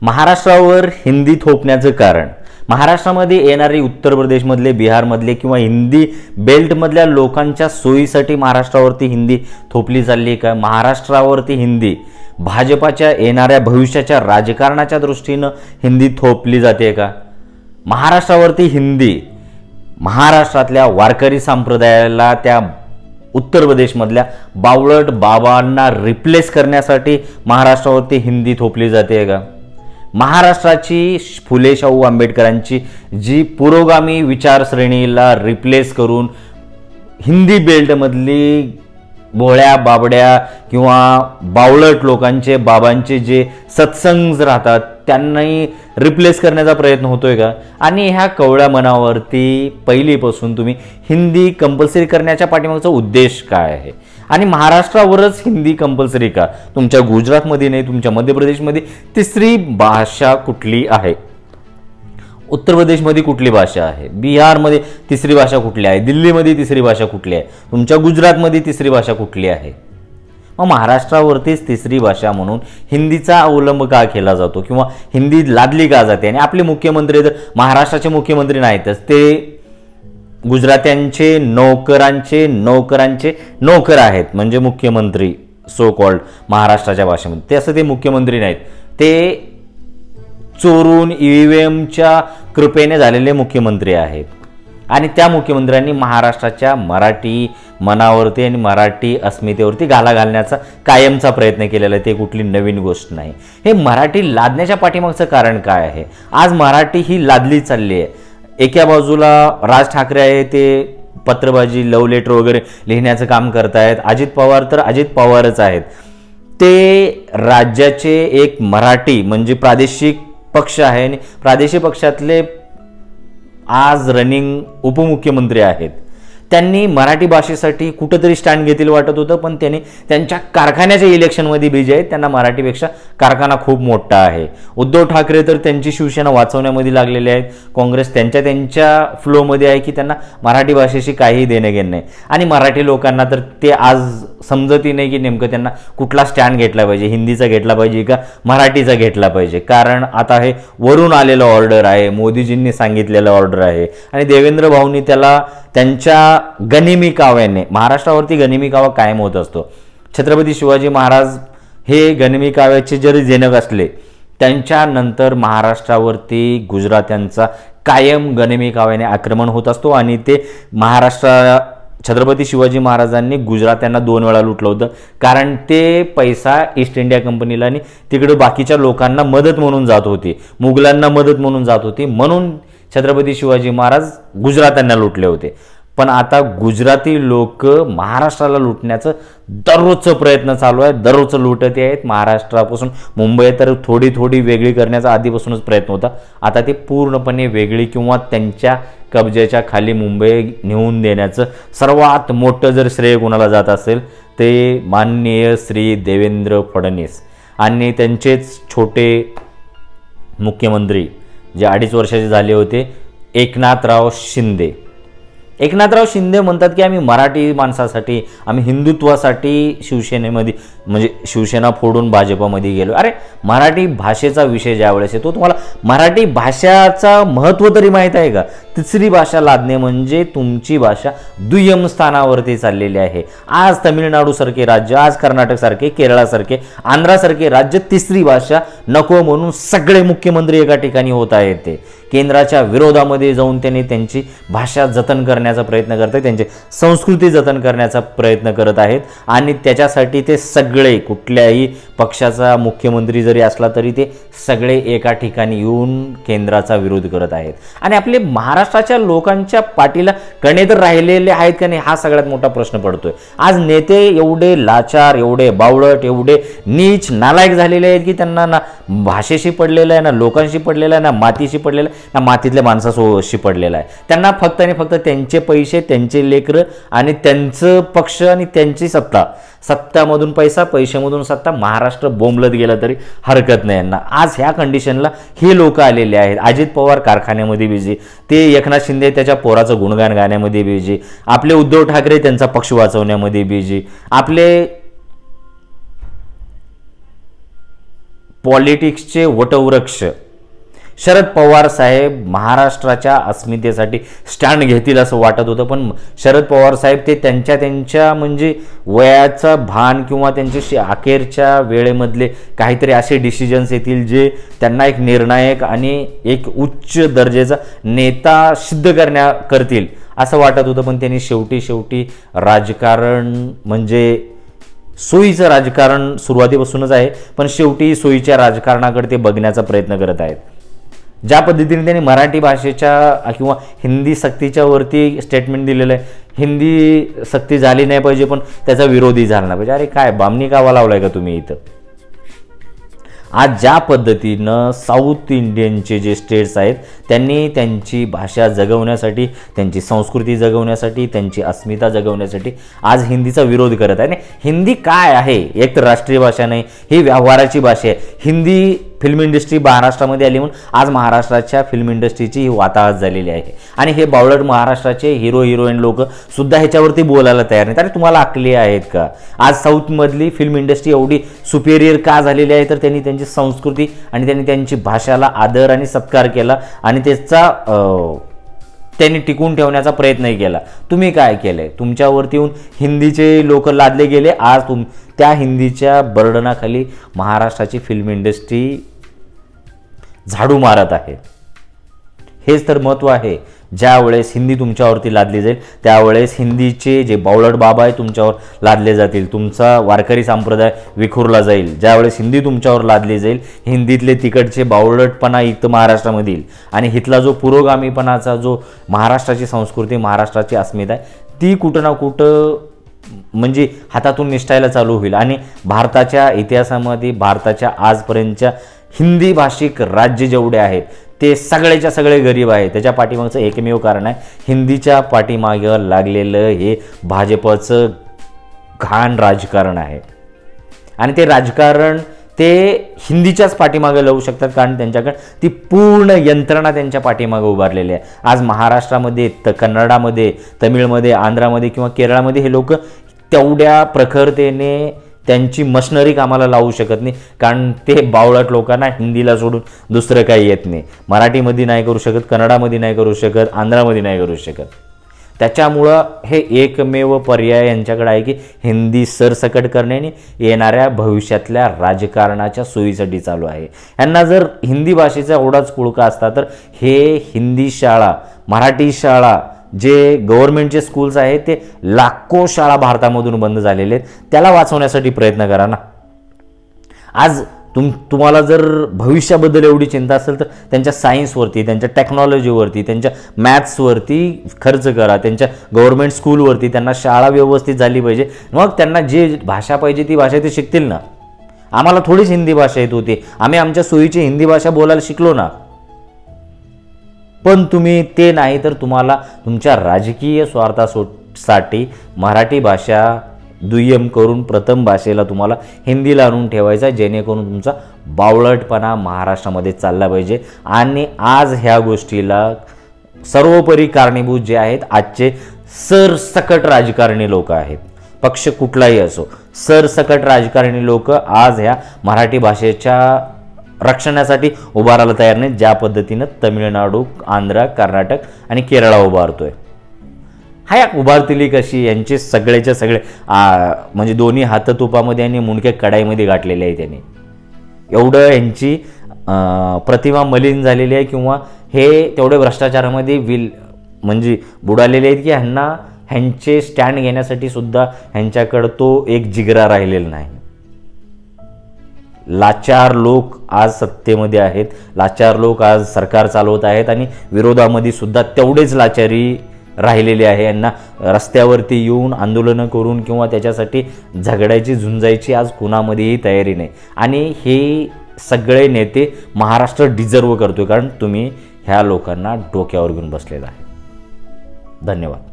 महाराष्ट्रावर हिंदी थोपण्याचं कारण, महाराष्ट्रामध्ये येणारी उत्तर प्रदेशमधले, बिहारमधले किंवा हिंदी बेल्टमधल्या लोकांच्या सोयीसाठी महाराष्ट्रावरती हिंदी थोपली चालली का? महाराष्ट्रावरती हिंदी भाजपाच्या येणाऱ्या भविष्याच्या राजकारणाच्या दृष्टीनं हिंदी थोपली जाते का? महाराष्ट्रावरती हिंदी महाराष्ट्रातल्या वारकरी संप्रदायाला, त्या उत्तर प्रदेशमधल्या बावळट बाबांना रिप्लेस करण्यासाठी महाराष्ट्रावरती हिंदी थोपली जाते का? महाराष्ट्राची फुले शाहू आंबेडकरांची जी पुरोगामी विचारश्रेणीला रिप्लेस करून हिंदी बेल्टमधली भोळ्या बाबड्या किंवा बावळट लोकांचे, बाबांचे जे सत्संग राहतात त्यांनाही रिप्लेस करण्याचा प्रयत्न होतोय का? आणि ह्या कवळ्या मनावरती पहिलीपासून तुम्ही हिंदी कंपल्सरी करण्याच्या पाठीमागचा उद्देश काय आहे? आणि महाराष्ट्रावरच हिंदी कंपल्सरी का? तुमच्या गुजरातमध्ये नाही, तुमच्या मध्य प्रदेशमध्ये तिसरी भाषा कुठली आहे? उत्तर प्रदेशमध्ये कुठली भाषा आहे? बिहारमध्ये तिसरी भाषा कुठली आहे? दिल्लीमध्ये तिसरी भाषा कुठली आहे? तुमच्या गुजरातमध्ये तिसरी भाषा कुठली आहे? मग महाराष्ट्रावरतीच तिसरी भाषा म्हणून हिंदीचा अवलंब का केला जातो किंवा हिंदी लादली का जाते? आणि आपले मुख्यमंत्री तर महाराष्ट्राचे मुख्यमंत्री नाहीतच, ते गुजरात्यांचे नोकरांचे नोकर आहेत, म्हणजे मुख्यमंत्री सो कॉल्ड महाराष्ट्राच्या भाषेमध्ये. ते असं ते मुख्यमंत्री नाहीत, ते चोरून ईव्हीएमच्या कृपेने झालेले मुख्यमंत्री आहेत. आणि त्या मुख्यमंत्र्यांनी महाराष्ट्राच्या मराठी मनावरती आणि मराठी अस्मितेवरती घाला घालण्याचा कायमचा प्रयत्न केलेला आहे. ते कुठली नवीन गोष्ट नाही. हे मराठी लादण्याच्या पाठीमागचं कारण काय आहे? आज मराठी ही लादली चालली आहे. एका बाजूला राज ठाकरे आहे, ते पत्रबाजी, लव्ह लेटर वगैरे लिहिण्याचं काम करतायत. अजित पवार तर अजित पवारच आहेत. ते राज्याचे एक मराठी म्हणजे प्रादेशिक पक्ष आहे आणि प्रादेशिक पक्षातले आज रनिंग उपमुख्यमंत्री आहेत. त्यांनी मराठी भाषेसाठी कुठंतरी स्टँड घेतील वाटत होतं, पण त्यांनी त्यांच्या कारखान्याच्या इलेक्शनमध्ये बिझी आहेत. त्यांना मराठीपेक्षा कारखाना खूप मोठा आहे. उद्धव ठाकरे तर त्यांची शिवसेना वाचवण्यामध्ये लागलेले आहेत. काँग्रेस त्यांच्या फ्लोमध्ये आहे की त्यांना मराठी भाषेशी काहीही देणं घेणं नाही. आणि मराठी लोकांना तर ते आज समजतही नाही की नेमकं त्यांना कुठला स्टँड घेतला पाहिजे, हिंदीचा घेतला पाहिजे का मराठीचा घेतला पाहिजे. कारण आता हे वरून आलेलं ऑर्डर आहे, मोदीजींनी सांगितलेलं ऑर्डर आहे आणि देवेंद्र भाऊंनी त्याला त्यांच्या गनिमी काव्याने, महाराष्ट्रावरती गनिमी कावा कायम होत असतो. छत्रपती शिवाजी महाराज हे गनिमी काव्याचे जरी जनक असले, त्यांच्यानंतर महाराष्ट्रावरती गुजरात्यांचा कायम गनिमी काव्याने आक्रमण होत असतो. आणि ते छत्रपती शिवाजी महाराजांनी गुजरात्यांना 2 वेळा लुटलं होतं, कारण ते पैसा ईस्ट इंडिया कंपनीला आणि तिकडे बाकीच्या लोकांना मदत म्हणून जात होती, मुघलांना मदत म्हणून जात होती. म्हणून छत्रपती शिवाजी महाराज गुजरात्यांना लुटले होते. पण आता गुजराती लोक महाराष्ट्राला लुटण्याचं दररोजचं प्रयत्न चालू आहे. दररोजचं लुटत आहेत. महाराष्ट्रापासून मुंबई तर थोडी थोडी वेगळी करण्याचा आधीपासूनच प्रयत्न होता. आता ते पूर्णपणे वेगळी किंवा त्यांच्या कब्जाच्या खाली मुंबई नेऊन देण्याचं सर्वात मोठं जर श्रेय कोणाला जात असेल ते माननीय श्री देवेंद्र फडणवीस आणि त्यांचेच छोटे मुख्यमंत्री जे 2.5 वर्षाचे झाले होते, एकनाथराव शिंदे. एकनाथराव शिंदे म्हणतात की आम्ही मराठी माणसासाठी, आम्ही हिंदुत्वासाठी शिवसेनेमध्ये म्हणजे शिवसेना फोडून भाजपामध्ये गेलो. अरे मराठी भाषेचा विषय ज्यावेळेस येतो, तुम्हाला मराठी भाषाचा महत्त्व तरी माहीत आहे का? तिसरी भाषा लादणे म्हणजे तुमची भाषा दुय्यम स्थानावरती चाललेली आहे. आज तमिळनाडूसारखे राज्य, आज कर्नाटकसारखे, केरळासारखे, आंध्रासारखे राज्य तिसरी भाषा नको म्हणून सगळे मुख्यमंत्री एका ठिकाणी होत आहेत. ते केंद्राच्या विरोधामध्ये जाऊन त्यांनी त्यांची भाषा जतन करण्याचा प्रयत्न करत आहेत, त्यांची संस्कृती जतन करण्याचा प्रयत्न करत आहेत. आणि त्याच्यासाठी ते सगळे, कुठल्याही पक्षाचा मुख्यमंत्री जरी असला तरी ते सगळे एका ठिकाणी येऊन केंद्राचा विरोध करत आहेत. आणि आपले महाराष्ट्राच्या लोकांच्या पाठीला कणे तर राहिलेले आहेत का नाही, हा सगळ्यात मोठा प्रश्न पडतोय. आज नेते एवढे लाचार, एवढे बावळट, एवढे नीच नालायक झालेले आहेत की त्यांना ना भाषेशी पडलेलं आहे, ना लोकांशी पडलेलं आहे, ना मातीशी पडलेलं आहे, ना मातीतल्या माणसाशी पडलेलं आहे. त्यांना फक्त आणि फक्त त्यांचे पैसे, त्यांचे लेकरं आणि त्यांचं पक्ष आणि त्यांची सत्ता, सत्तामधून पैसा, पैशामधून सत्ता. महाराष्ट्र बोंबलत गेलं तरी हरकत नाही यांना. आज ह्या कंडिशनला हे लोक आलेले आहेत. अजित पवार कारखान्यामध्ये बिझी, ते एकनाथ शिंदे त्याच्या पोराचं गुणगान गाण्यामध्ये बिझी, आपले उद्धव ठाकरे त्यांचा पक्ष वाचवण्यामध्ये बिझी, आपले पॉलिटिक्सचे वटवृक्ष शरद पवार साहेब महाराष्ट्राच्या अस्मितेसाठी स्टँड घेतील असं वाटत होतं, पण शरद पवार साहेब ते त्यांच्या म्हणजे वयाचा भान किंवा त्यांच्या अखेरच्या वेळेमधले काहीतरी असे डिसिजन्स येतील जे त्यांना एक निर्णायक आणि एक उच्च दर्जाचा नेता सिद्ध करतील असं वाटत होतं. पण त्यांनी शेवटी राजकारण म्हणजे सोयीचं राजकारण सुरुवातीपासूनच आहे, पण शेवटी सोयीच्या राजकारणाकडे ते बघण्याचा प्रयत्न करत आहेत. ज्या पद्धतीने त्यांनी मराठी भाषेच्या किंवा हिंदी सक्तीच्या वरती स्टेटमेंट दिलेलं आहे, हिंदी सक्ती झाली नाही पाहिजे पण त्याचा विरोधी झाला नाही पाहिजे. अरे काय बामणी कावा लावलाय का तुम्ही इथं? आज ज्या पद्धतीनं साऊथ इंडियनचे जे स्टेट्स आहेत त्यांनी त्यांची भाषा जगवण्यासाठी, त्यांची संस्कृती जगवण्यासाठी, त्यांची अस्मिता जगवण्यासाठी आज हिंदीचा विरोध करत आहे. आणि हिंदी काय आहे? एक तर राष्ट्रीय भाषा नाही, ही व्यवहाराची भाषा आहे. हिंदी फिल्म इंडस्ट्री महाराष्ट्रामध्ये आली म्हणून आज महाराष्ट्राच्या फिल्म इंडस्ट्रीची ही वाताहत झालेली आहे. आणि हे बावळट महाराष्ट्राचे हिरो हिरोईन लोक सुद्धा ह्याच्यावरती बोलायला तयार नाहीत. अरे तुम्हाला अकली आहेत का? आज साऊथमधली फिल्म इंडस्ट्री एवढी सुपेरियर का झालेली आहे? तर त्यांनी त्यांची संस्कृती आणि त्यांनी त्यांची भाषाला आदर आणि सत्कार केला आणि त्याचा त्यांनी टिकून ठेवण्याचा प्रयत्नही केला. तुम्ही काय केलंय? तुमच्यावरती येऊन हिंदीचे लोक लादले गेले. आज त्या हिंदीच्या बर्डनाखाली महाराष्ट्राची फिल्म इंडस्ट्री झाडू मारत आहे. हेच तर महत्त्व आहे. ज्या वेळेस हिंदी तुमच्यावरती लादली जाईल त्यावेळेस हिंदीचे जे बावळट बाबा आहे तुमच्यावर लादले जातील, तुमचा वारकरी संप्रदाय विखुरला जाईल. ज्यावेळेस हिंदी तुमच्यावर लादली जाईल, हिंदीतले तिकडचे बावळटपणा इथं महाराष्ट्रामध्ये येईल आणि इथला जो पुरोगामीपणाचा जो महाराष्ट्राची संस्कृती, महाराष्ट्राची अस्मिता आहे ती कुठं ना कुठं म्हणजे हातातून निसटायला चालू होईल. आणि भारताच्या इतिहासामध्ये भारताच्या आजपर्यंतच्या हिंदी भाषिक राज्य जेवढे आहेत ते सगळेच्या सगळे गरीब आहेत. त्याच्या पाठीमागचं एकमेव कारण आहे हिंदीच्या पाठीमागं लागलेलं हे भाजपचं घाण राजकारण आहे. आणि ते राजकारण ते हिंदीच्याच पाठीमागं लावू शकतात कारण त्यांच्याकडे ती पूर्ण यंत्रणा त्यांच्या पाठीमागं उभारलेली आहे. आज महाराष्ट्रामध्ये कन्नडामध्ये, तमिळमध्ये, आंध्रामध्ये किंवा केरळामध्ये हे लोक तेवढ्या प्रखरतेने त्यांची मशनरी कामाला लावू शकत नाही कारण ते बावळट लोकांना हिंदीला सोडून दुसरं काही येत नाही. मराठीमध्ये नाही करू शकत, कन्नडामध्ये नाही करू शकत, आंध्रामध्ये नाही करू शकत. त्याच्यामुळं हे एकमेव पर्याय यांच्याकडे आहे की हिंदी सरसकट करण्याने येणाऱ्या भविष्यातल्या राजकारणाच्या सोयीसाठी चालू आहे. यांना जर हिंदी भाषेचा एवढाच कुळका असता तर हे हिंदी शाळा, मराठी शाळा जे गव्हर्नमेंटचे स्कूल्स आहेत ते लाखो शाळा भारतामधून बंद झालेले आहेत, त्याला वाचवण्यासाठी प्रयत्न करा ना. आज तुम्हाला जर भविष्याबद्दल एवढी चिंता असेल तर त्यांच्या सायन्सवरती, त्यांच्या टेक्नॉलॉजीवरती, त्यांच्या मॅथ्सवरती खर्च करा. त्यांच्या गव्हर्नमेंट स्कूलवरती त्यांना शाळा व्यवस्थित झाली पाहिजे. मग त्यांना जे भाषा पाहिजे ती भाषा ते शिकतील ना. आम्हाला थोडीच हिंदी भाषा येत होती, आम्ही आमच्या सोयीची हिंदी भाषा बोलायला शिकलो ना. पण तुम्ही ते नाही तर तुम्हाला तुमच्या राजकीय स्वार्थासाठी मराठी भाषा दुय्यम करून प्रथम भाषेला तुम्हाला हिंदीला आणून ठेवायचा जेणेकरून तुमचा बावळटपणा महाराष्ट्रामध्ये चालला पाहिजे. आणि आज ह्या गोष्टीला सर्वोपरी कारणीभूत जे आहेत आजचे सरसकट राजकारणी लोक आहेत. पक्ष कुठलाही असो, सरसकट राजकारणी लोक आज ह्या मराठी भाषेच्या रक्षणासाठी उभारायला तयार नाहीत. ज्या पद्धतीनं तमिळनाडू, आंध्र, कर्नाटक आणि केरळ उभारतोय. हा या उभारतील कशी? यांचे सगळेच्या सगळे म्हणजे दोन्ही हात तुपामध्ये आणि मुंडके कडाईमध्ये गाठलेले आहे त्यांनी. एवढं यांची प्रतिमा मलिन झालेली आहे किंवा हे तेवढे भ्रष्टाचारामध्ये म्हणजे बुडालेले आहेत की ह्यांचे स्टँड घेण्यासाठी सुद्धा ह्यांच्याकडं तो एक जिगरा राहिलेला नाही. लाचार लोक आज सत्तेमध्ये आहेत, लाचार लोक आज सरकार चालवत आहेत आणि विरोधामध्ये सुद्धा तेवढेच लाचारी राहिलेले आहे. यांना रस्त्यावरती येऊन आंदोलनं करून किंवा त्याच्यासाठी झगडायची, झुंजायची आज कुणामध्येही तयारी नाही. आणि हे सगळे नेते महाराष्ट्र डिझर्व करतोय कारण तुम्ही ह्या लोकांना डोक्यावर घेऊन बसलेला आहे. धन्यवाद.